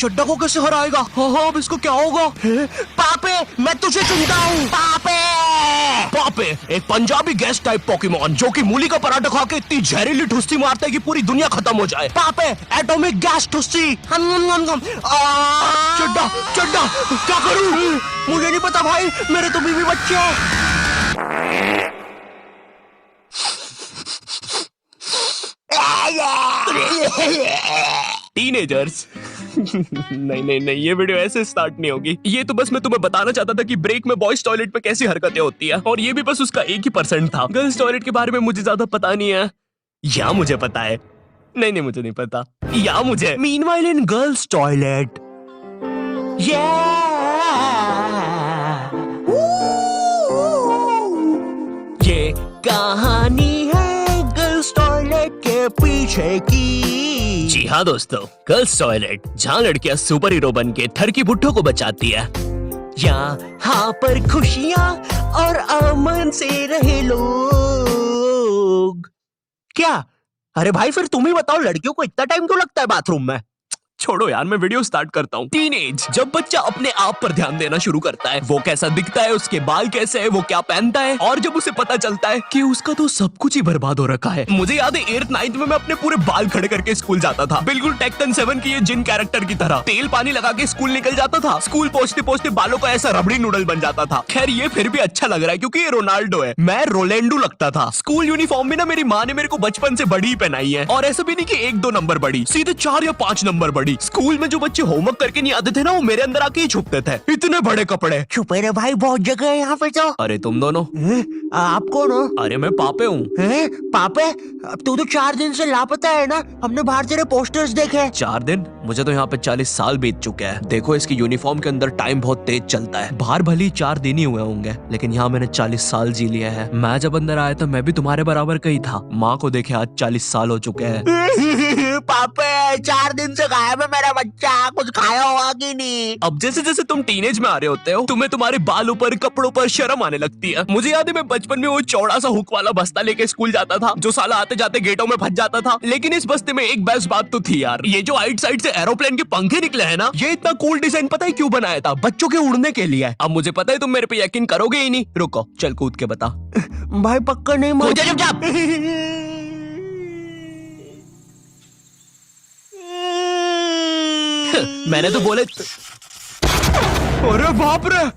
चड्डा को कैसे हराएगा? हाँ हाँ, अब इसको क्या होगा? पापे, मैं तुझे चुनता हूँ। पापे पापे, एक पंजाबी गैस टाइप पोकेमॉन जो कि मूली का पराठा खा के इतनी जहरीली ठुस्सी मारता है कि पूरी दुनिया खत्म हो जाए। पापे, एटॉमिक गैस ठुस्सी। चड्डा चड्डा, क्या करूँ? मुझे नहीं पता भाई, मेरे तो बीवी बच्चे हैं। टीनेजर्स। नहीं नहीं नहीं, ये वीडियो ऐसे स्टार्ट नहीं होगी। ये तो बस मैं तुम्हें बताना चाहता था कि ब्रेक में बॉयज टॉयलेट पे कैसी हरकतें होती है, और ये भी बस उसका 1% था। गर्ल्स टॉयलेट के बारे में मुझे ज्यादा पता नहीं है, या मुझे पता है। नहीं नहीं, मुझे नहीं पता, या मुझे। मीनवाइल इन गर्ल्स टॉयलेट, ये कहानी है गर्ल्स टॉयलेट के पीछे की। जी हाँ दोस्तों, गर्ल्स टॉयलेट, जहाँ लड़कियाँ सुपर हीरो बन के थरकी बुड्ढों को बचाती है। यहाँ पर खुशियाँ और अमन से रहे लोग। क्या? अरे भाई, फिर तुम ही बताओ, लड़कियों को इतना टाइम क्यों लगता है बाथरूम में? छोड़ो यार, मैं वीडियो स्टार्ट करता हूँ। टीनेज, जब बच्चा अपने आप पर ध्यान देना शुरू करता है, वो कैसा दिखता है, उसके बाल कैसे है, वो क्या पहनता है, और जब उसे पता चलता है कि उसका तो सब कुछ ही बर्बाद हो रखा है। मुझे याद है 8th 9th में मैं अपने पूरे बाल खड़े करके स्कूल जाता था, बिल्कुल टेक्टन 7 की ये जिन कैरेक्टर की तरह। तेल पानी लगा के स्कूल निकल जाता था। स्कूल पहुंचते पहुंचते बालों का ऐसा रबड़ी नूडल बन जाता था। खैर, ये फिर भी अच्छा लग रहा है क्योंकि ये रोनाल्डो है, मैं रोलेंडो लगता था। स्कूल यूनिफॉर्म भी ना मेरी माँ ने मेरे को बचपन से बड़ी पहनाई है, और ऐसा भी नहीं कि 1-2 नंबर बड़ी, सीधे 4 या 5 नंबर बड़ी। स्कूल में जो बच्चे होमवर्क करके नहीं आते थे ना, वो मेरे अंदर आके ही छुपते थे। इतने बड़े कपड़े। छुपे रे भाई, बहुत जगह है यहाँ पे तो। अरे तुम दोनों, आप कौन हो? अरे मैं पापे हूँ। पापे, तू तो 4 दिन से लापता है ना, हमने बाहर तेरे पोस्टर्स देखे। 4 दिन? मुझे तो यहाँ पे 40 साल बीत चुके हैं। देखो, इसकी यूनिफॉर्म के अंदर टाइम बहुत तेज चलता है। बाहर भली 4 दिन ही हुए होंगे, लेकिन यहाँ मैंने 40 साल जी लिए हैं। मैं जब अंदर आया था, मैं भी तुम्हारे बराबर का ही था। माँ को देखे आज 40 साल हो चुके हैं। पापे, 4 दिन से गायब है मेरा बच्चा, कुछ खाया होगा कि नहीं? अब जैसे जैसे तुम टीनेज में आ रहे होते हो, तुम्हें तुम्हारे बालों पर, कपड़ों पर शर्म आने लगती है। मुझे याद है, मैं बचपन में वो चौड़ा सा हुक वाला बस्ता लेके स्कूल जाता था, जो साला आते जाते गेटों में फंस जाता था। लेकिन इस बस्ते में एक बेस्ट बात तो थी यार, ये जो आइट साइड से एरोप्लेन के पंखे निकले हैं ना, ये इतना कूल डिजाइन पता है क्यों बनाया था? बच्चों के उड़ने के लिए। अब मुझे पता है तुम मेरे पे यकीन करोगे ही नहीं। रुको, चल कूद के बता। भाई पक्का नहीं मान। मैंने तो बोले। अरे बाप रे,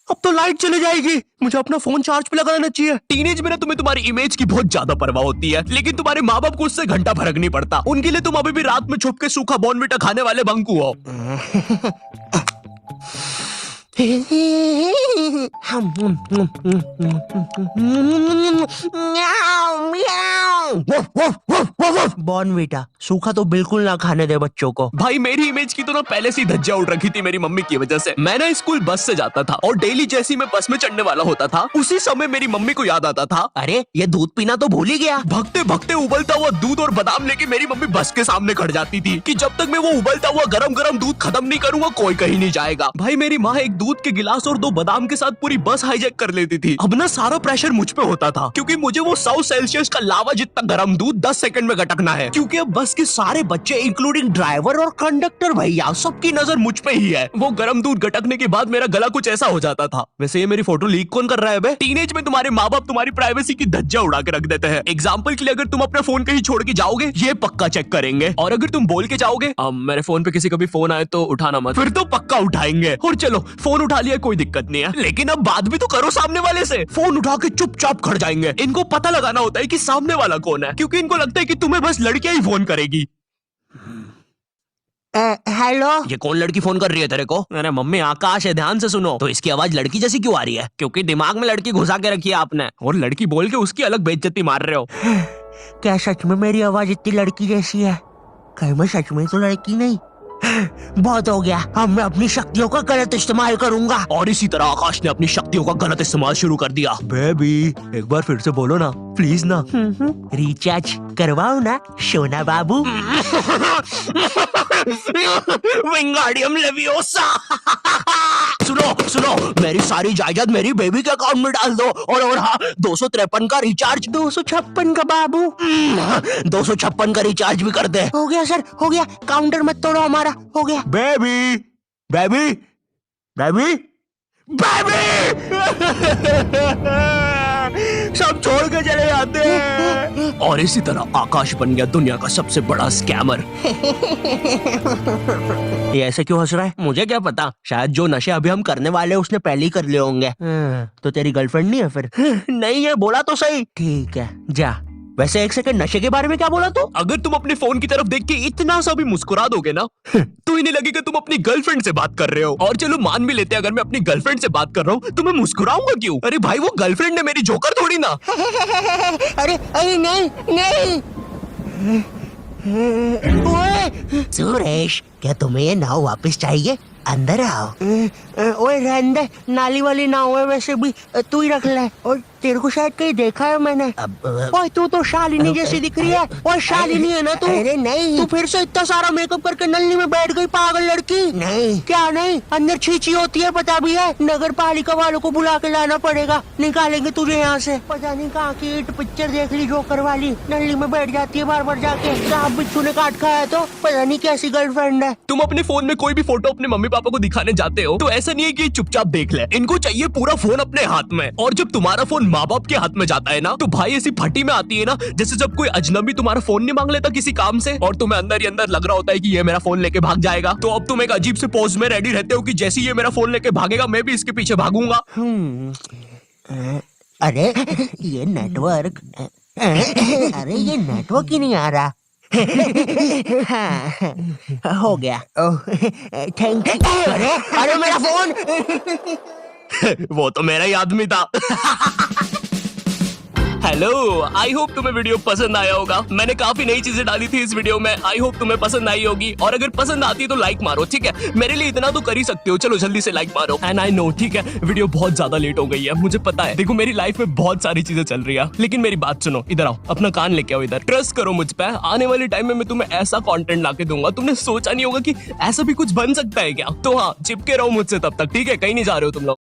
अब तो लाइट चली जाएगी। मुझे अपना फोन चार्ज पे लगाना चाहिए। टीनेज में ना तुम्हें तुम्हारी इमेज की बहुत ज्यादा परवाह होती है, लेकिन तुम्हारे माँ बाप को उससे घंटा फर्क नहीं पड़ता। उनके लिए तुम अभी भी रात में छुप के सूखा बॉर्नविटा खाने वाले बंकू हो। बॉर्नविटा सूखा तो बिल्कुल ना खाने दे बच्चों को। भाई, मेरी इमेज की तो ना पहले से धज्जियां उड़ रखी थी मेरी मम्मी की वजह से। मैं ना स्कूल बस से जाता था, और डेली जैसे मैं बस में चढ़ने वाला होता था, उसी समय मेरी मम्मी को याद आता था, अरे ये दूध पीना तो भूल ही गया। भगते भगते उबलता हुआ दूध और बादाम लेके मेरी मम्मी बस के सामने खड़ जाती थी कि जब तक मैं वो उबलता हुआ गरम गरम दूध खत्म नहीं करूंगा, कोई कहीं नहीं जाएगा। भाई, मेरी माँ एक दूध के गिलास और 2 बादाम के साथ पूरी बस हाईजैक कर लेती थी। अब ना सारा प्रेशर मुझ पे होता था, क्योंकि मुझे वो 100 सेल्सियस का लावा जितना गर्म दूध 10 सेकंड में गटकना है। क्योंकि अब बस के सारे बच्चे इंक्लूडिंग ड्राइवर और कंडक्टर भैया, सबकी नजर मुझ पे ही है। वो गर्म दूध गटकने के बाद मेरा गला कुछ ऐसा हो जाता था। वैसे ये मेरी फोटो लीक कौन कर रहा है बे? टीनेज में तुम्हारे माँ बाप तुम्हारी प्राइवेसी की धज्जियां उड़ा के रख देते हैं। एग्जाम्पल के लिए, अगर तुम अपना फोन कहीं छोड़ के जाओगे, ये पक्का चेक करेंगे, और अगर तुम बोल के जाओगे मेरे फोन पे किसी का भी फोन आए तो उठाना मत, फिर तो पक्का उठाएंगे। और चलो, फोन उठा लिया, कोई दिक्कत नहीं है, लेकिन अब बात भी तो करो सामने वाले से। फोन उठा के चुपचाप खड़ जाएंगे। इनको पता लगाना होता है कि सामने वाला कौन है, क्योंकि इनको लगता है कि तुम्हें बस लड़कियां ही फोन करेगी। हेलो, ये कौन लड़की फोन कर रही है तेरे को? अरे मम्मी, आकाश है, ध्यान से सुनो। तो इसकी आवाज लड़की जैसी क्यों आ रही है? क्योंकि दिमाग में लड़की घुसा के रखी है आपने, और लड़की बोल के उसकी अलग बेइज्जती मार रहे हो। क्या सच में मेरी आवाज इतनी लड़की जैसी है? कहीं मैं सच में तो लड़की नहीं? बहुत हो गया, अब मैं अपनी शक्तियों का गलत इस्तेमाल करूंगा। और इसी तरह आकाश ने अपनी शक्तियों का गलत इस्तेमाल शुरू कर दिया। बेबी, एक बार फिर से बोलो ना, प्लीज ना। रिचार्ज करवाओ ना सोना बाबू। विंगाडियम लेवियोसा। सुनो सुनो, मेरी सारी जायदाद मेरी बेबी के अकाउंट में डाल दो, और हाँ 253 का रिचार्ज। 256 का बाबू? 256 का रिचार्ज भी कर दे। हो गया सर, हो गया, काउंटर मत तोड़ो हमारा, हो गया। बेबी बेबी बेबी बेबी सब छोड़ के चले जाते हैं, और इसी तरह आकाश बन गया दुनिया का सबसे बड़ा स्कैमर। ये ऐसे क्यों हंस रहा है? मुझे क्या पता, शायद जो नशे अभी हम करने वाले हैं उसने पहले ही कर लिए होंगे। तो तेरी गर्लफ्रेंड नहीं है फिर? नहीं है, बोला तो सही। ठीक है जा। वैसे एक सेकंड, नशे के बारे में क्या बोला तू? अगर तुम अपने फोन की तरफ देख के इतना सा भी मुस्कुरा दोगे ना, तो इन्हें लगेगा तुम अपनी गर्लफ्रेंड से बात कर रहे हो। और चलो मान भी लेते हैं अगर मैं अपनी गर्लफ्रेंड से बात कर रहा हूँ तो मैं मुस्कुराऊंगा क्यों? अरे भाई वो गर्लफ्रेंड है मेरी, जोकर थोड़ी ना। अरे अरे नहीं नहीं। ओए सुरेश, क्या तुम्हें ये नाव वापस चाहिए? अंदर आओ। ओए रहने दे, नाली वाली नाव है वैसे भी, तू ही रख ले। और तेरे को शायद कहीं देखा है मैंने। ओए तू तो शालिनी जैसी दिख रही है। ओए शालिनी है ना तू? अरे नहीं, तू फिर से इतना सारा मेकअप करके नल्ली में बैठ गई पागल लड़की। नहीं क्या नहीं, अंदर छींची होती है पता भी है। नगर पालिका वालों को बुला के लाना पड़ेगा, निकालेंगे तुझे यहाँ से। पता नहीं कहाँ की ईट पिक्चर देख ली जोकर वाली, नल्ली में बैठ जाती है बार बार जाके। सांप बिच्छू ने काट खाया तो पता नहीं कैसी गर्लफ्रेंड है। तुम अपने फोन में कोई भी फोटो अपने मम्मी पापा को दिखाने जाते हो तो ऐसा नहीं है कि चुपचाप देख ले, इनको चाहिए पूरा फोन अपने हाथ में। और जब तुम्हारा फोन माँ बाप के हाथ में जाता है ना, तो भाई ऐसी फटी में आती है ना, जैसे जब कोई अजनबी तुम्हारा फोन नहीं मांग लेता किसी काम से, और तुम्हें अंदर ही अंदर लग रहा होता है कि ये मेरा फोन लेके भाग जाएगा। तो अब तुम एक अजीब से पोज में रेडी रहते हो कि जैसे ये मेरा फोन लेके भागेगा मैं भी इसके पीछे भागूंगा। अरे ये नेटवर्क, अरे ये नेटवर्क ही नहीं आ रहा। हो गया, थैंक यू। अरे मेरा फोन। वो तो मेरा ही आदमी था। हेलो, आई होप तुम्हें वीडियो पसंद आया होगा। मैंने काफी नई चीजें डाली थी इस वीडियो में, आई होप तुम्हें पसंद आई होगी। और अगर पसंद आती है तो लाइक मारो, ठीक है? मेरे लिए इतना तो कर ही सकते हो, चलो जल्दी से लाइक मारो। एंड आई नो, ठीक है, वीडियो बहुत ज्यादा लेट हो गई है, मुझे पता है। देखो मेरी लाइफ में बहुत सारी चीजें चल रही है, लेकिन मेरी बात सुनो, इधर आओ, अपना कान लेके आओ इधर। ट्रस्ट करो मुझ पे, आने वाले टाइम में मैं तुम्हें ऐसा कंटेंट लाके दूंगा, तुमने सोचा नहीं होगा कि ऐसा भी कुछ बन सकता है क्या। तो हाँ, चिपके रहो मुझसे तब तक, ठीक है? कहीं नहीं जा रहे हो तुम लोग।